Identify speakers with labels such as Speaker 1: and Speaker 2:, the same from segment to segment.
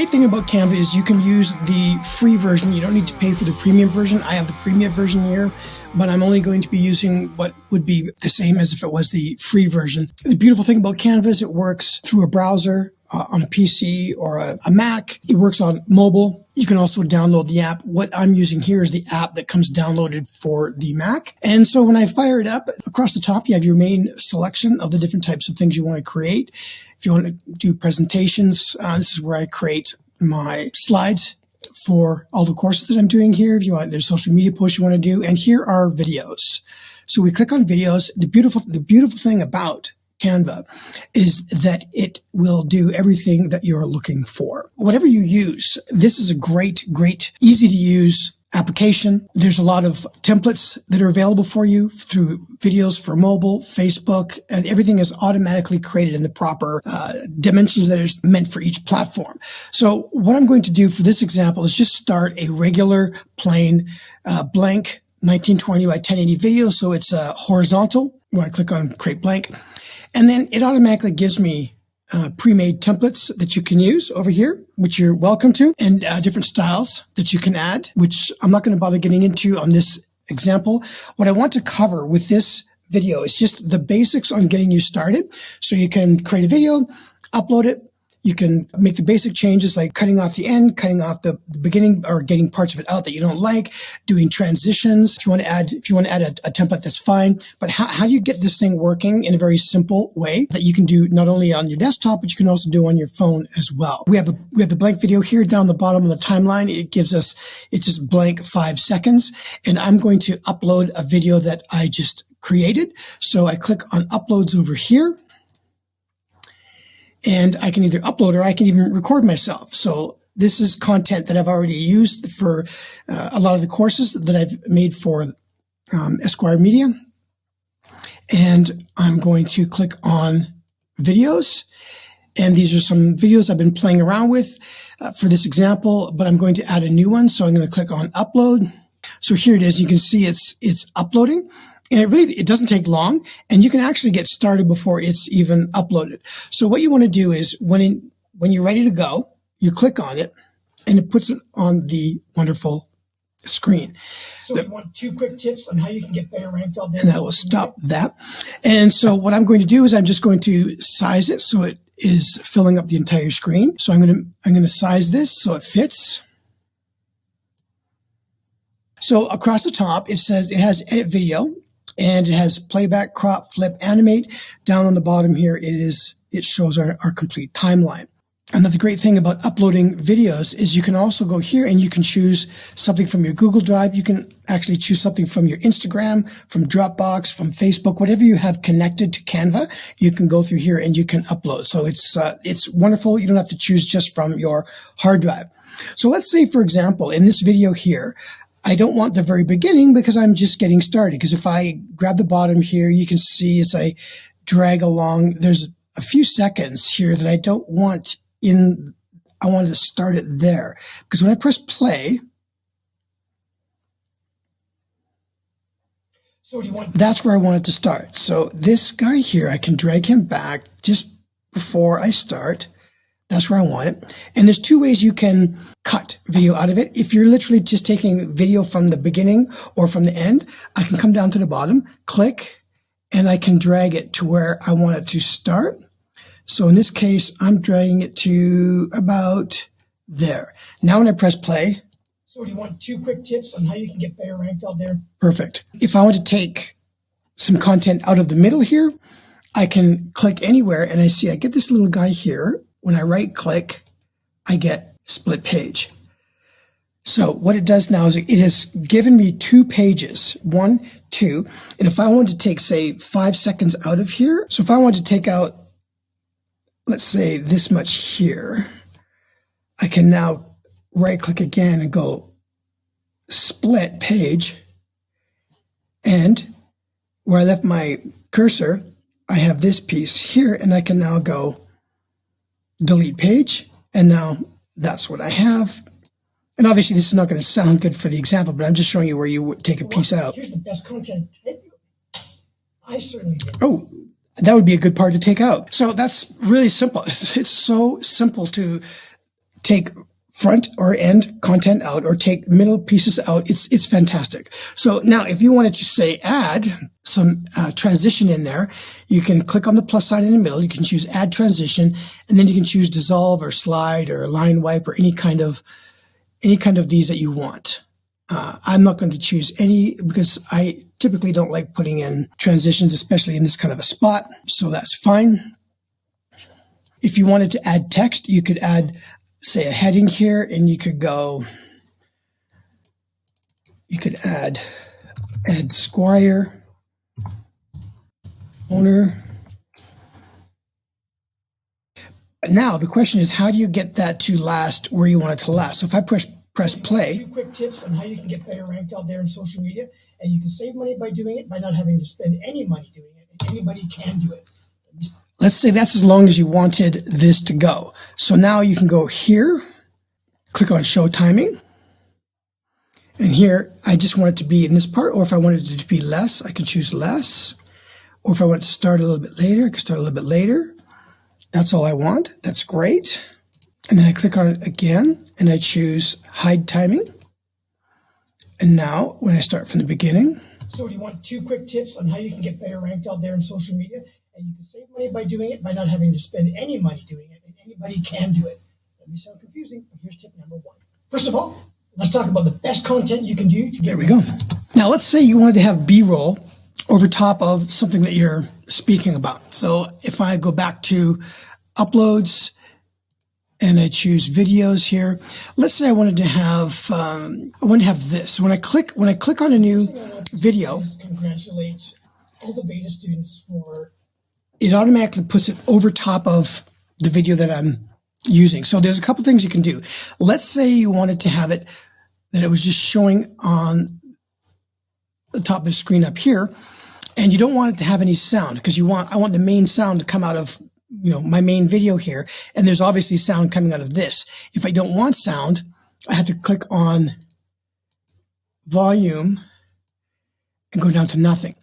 Speaker 1: great thing about Canva is you can use the free version. You don't need to pay for the premium version. I have the premium version here, but I'm only going to be using what would be the same as if it was the free version. The beautiful thing about Canva is it works through a browser, on a PC or a Mac. It works on mobile. You can also download the app. What I'm using here is the app that comes downloaded for the Mac. And so when I fire it up, across the top, you have your main selection of the different types of things you want to create. If you want to do presentations, this is where I create my slides for all the courses that I'm doing here. If you want, there's social media posts you want to do. And here are videos. So we click on videos. The beautiful thing about Canva is that it will do everything that you're looking for. Whatever you use, this is a great, easy to use application. There's a lot of templates that are available for you through videos for mobile, Facebook, and everything is automatically created in the proper dimensions that is meant for each platform. So what I'm going to do for this example is just start a regular, plain, blank 1920 by 1080 video. So it's horizontal. When I click on create blank, and then it automatically gives me pre-made templates that you can use over here, which you're welcome to, and different styles that you can add, which I'm not going to bother getting into on this example. What I want to cover with this video is just the basics on getting you started. So you can create a video, upload it. You can make the basic changes like cutting off the end, cutting off the beginning, or getting parts of it out that you don't like, doing transitions. If you want to add a template, that's fine. But how do you get this thing working in a very simple way that you can do not only on your desktop, but you can also do on your phone as well? We have the blank video here down the bottom of the timeline. It's just blank 5 seconds. And I'm going to upload a video that I just created. So I click on uploads over here. And I can either upload or I can even record myself. So this is content that I've already used for a lot of the courses that I've made for Esquire Media. And I'm going to click on videos. And these are some videos I've been playing around with for this example, but I'm going to add a new one. So I'm going to click on upload. So here it is. You can see it's uploading. And it doesn't take long, and you can actually get started before it's even uploaded. So what you want to do is when you're ready to go, you click on it, and it puts it on the wonderful screen. So you want 2 quick tips on how you can get better ranked on this. And I will stop that. And so what I'm going to do is I'm just going to size it so it is filling up the entire screen. So I'm going to size this so it fits. So across the top, it says it has edit video. And it has playback, crop, flip, animate. Down on the bottom here, it shows our complete timeline. Another great thing about uploading videos is you can also go here and you can choose something from your Google Drive. You can actually choose something from your Instagram, from Dropbox, from Facebook, whatever you have connected to Canva, you can go through here and you can upload. So it's wonderful. You don't have to choose just from your hard drive. So let's say, for example, in this video here, I don't want the very beginning because I'm just getting started. Because if I grab the bottom here, you can see as I drag along, there's a few seconds here that I don't want in. I want to start it there. Because when I press play, that's where I want it to start. So this guy here, I can drag him back just before I start. That's where I want it. And there's 2 ways you can cut video out of it. If you're literally just taking video from the beginning or from the end, I can come down to the bottom, click, and I can drag it to where I want it to start. So in this case, I'm dragging it to about there. Now when I press play. So do you want 2 quick tips on how you can get better ranked out there? Perfect. If I want to take some content out of the middle here, I can click anywhere and I get this little guy here. When I right click, I get split page. So what it does now is it has given me 2 pages, 1, 2. And if I want to take, say, 5 seconds out of here, so if I want to take out, let's say, this much here, I can now right click again and go split page. And where I left my cursor, I have this piece here, and I can now go delete page, and now that's what I have. And obviously this is not going to sound good for the example, but I'm just showing you where you would take a piece out. Here's the best content. I certainly did. Oh, that would be a good part to take out. So that's really simple. It's so simple to take front or end content out or take middle pieces out. It's fantastic. So now if you wanted to say add some transition in there, you can click on the plus sign in the middle. You can choose add transition, and then you can choose dissolve or slide or line wipe or any kind of these that you want. I'm not going to choose any because I typically don't like putting in transitions, especially in this kind of a spot. So that's fine. If you wanted to add text, you could add, say, a heading here, and you could add Squire, owner. Now the question is, how do you get that to last where you want it to last? So if I press play. 2 quick tips on how you can get better ranked out there in social media, and you can save money by doing it by not having to spend any money doing it, and anybody can do it. Let's say that's as long as you wanted this to go. So now you can go here, click on show timing, and here I just want it to be in this part, or if I wanted it to be less, I can choose less, or if I want to start a little bit later, I can start a little bit later. That's all I want. That's great. And then I click on it again, and I choose hide timing. And now, when I start from the beginning. So do you want 2 quick tips on how you can get better ranked out there in social media? And you can save money by doing it by not having to spend any money doing it, and anybody can do it. That may sound confusing, but here's tip number 1. First of all, let's talk about the best content you can do. There we go. Now, let's say you wanted to have B-roll over top of something that you're speaking about. So if I go back to uploads, and I choose videos here. Let's say I wanted to have this. When I click on a new video, congratulate all the beta students for it automatically puts it over top of the video that I'm using. So there's a couple things you can do. Let's say you wanted to have it that it was just showing on the top of the screen up here, and you don't want it to have any sound because I want the main sound to come out of my main video here, and there's obviously sound coming out of this. If I don't want sound, I have to click on volume and go down to nothing.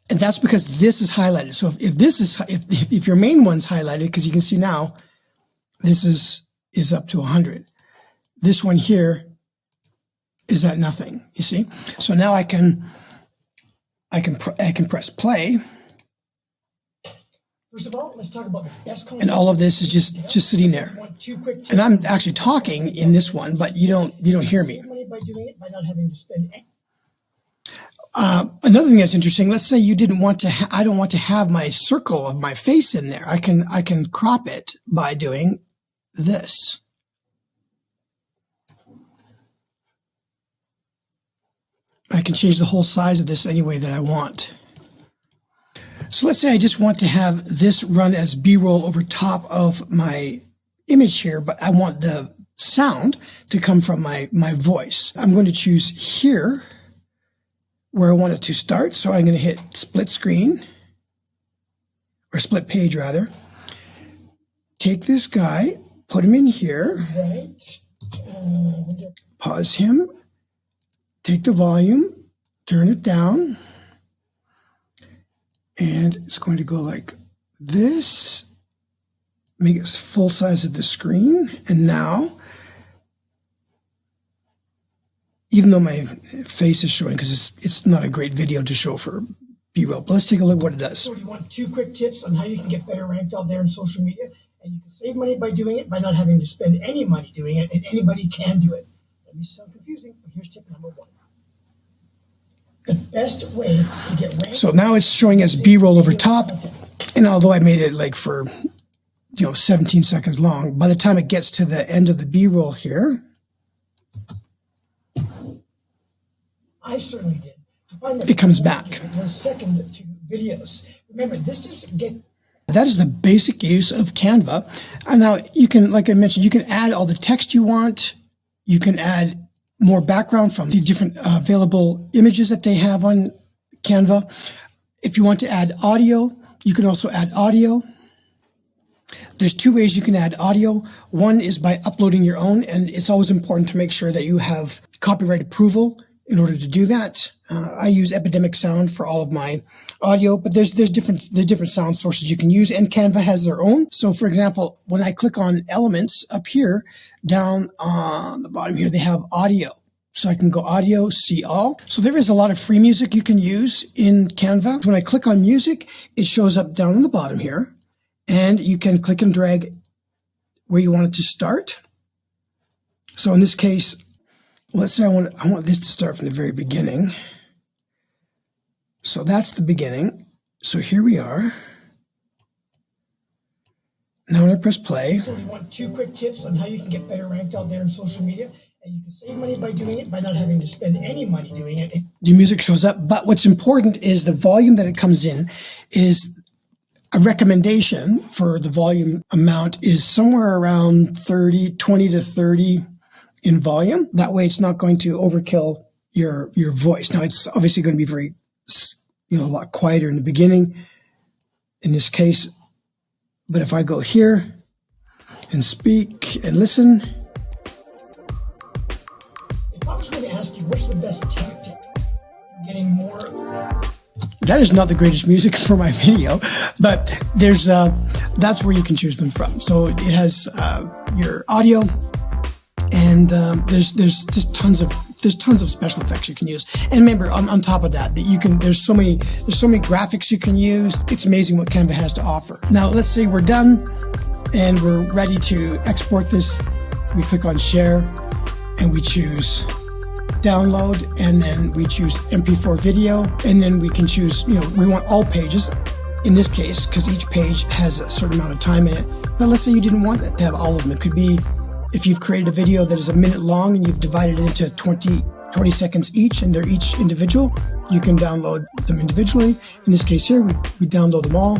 Speaker 1: And that's because this is highlighted. So if your main one's highlighted, because you can see now, this is up to 100. This one here is at nothing, you see? So now I can press play. First of all, let's talk about the best content. And all of this is just sitting there. And I'm actually talking in this one, but you don't hear me. Another thing that's interesting, let's say you didn't want to I don't want to have my circle of my face in there. I can crop it by doing this. I can change the whole size of this any way that I want. So let's say I just want to have this run as B-roll over top of my image here, but I want the sound to come from my voice. I'm going to choose here where I want it to start. So I'm going to hit split screen, or split page rather. Take this guy, put him in here, pause him, take the volume, turn it down, and it's going to go like this, make it full size of the screen. And now, even though my face is showing, because it's not a great video to show for B-roll, but let's take a look at what it does. So you want 2 quick tips on how you can get better ranked out there in social media, and you can save money by doing it by not having to spend any money doing it, and anybody can do it. That may sound confusing, but here's tip number 1. The best way to get ranked. So now it's showing as B-roll over top, and although I made it like for 17 seconds long, by the time it gets to the end of the B-roll here, I certainly did. It comes back. 1 second to videos. Remember, that is the basic use of Canva. And now you can, like I mentioned, you can add all the text you want. You can add more background from the different available images that they have on Canva. If you want to add audio, you can also add audio. There's 2 ways you can add audio. One is by uploading your own, and it's always important to make sure that you have copyright approval in order to do that. I use Epidemic Sound for all of my audio, but there's different sound sources you can use, and Canva has their own. So for example, when I click on elements up here, down on the bottom here, they have audio. So I can go audio, see all. So there is a lot of free music you can use in Canva. When I click on music, it shows up down on the bottom here, and you can click and drag where you want it to start. So in this case, let's say I want this to start from the very beginning. So that's the beginning. So here we are. Now when I press play. So we want 2 quick tips on how you can get better ranked out there in social media. And you can save money by doing it, by not having to spend any money doing it. The music shows up, but what's important is the volume that it comes in. Is a recommendation for the volume amount is somewhere around 20 to 30 in volume. That way it's not going to overkill your voice. Now it's obviously going to be very, a lot quieter in the beginning in this case. But if I go here and speak and listen. If I was going to ask you, what's the best tactic for getting more? That is not the greatest music for my video, but there's that's where you can choose them from. So it has your audio, and there's just tons of special effects you can use. And remember, on top of that, there's so many graphics you can use. It's amazing what Canva has to offer. Now let's say we're done and we're ready to export this. We click on share and we choose download, and then we choose MP4 video, and then we can choose, we want all pages in this case, because each page has a certain amount of time in it. But let's say you didn't want that to have all of them. It could be if you've created a video that is a minute long and you've divided it into 20 seconds each, and they're each individual, you can download them individually. In this case here, we download them all.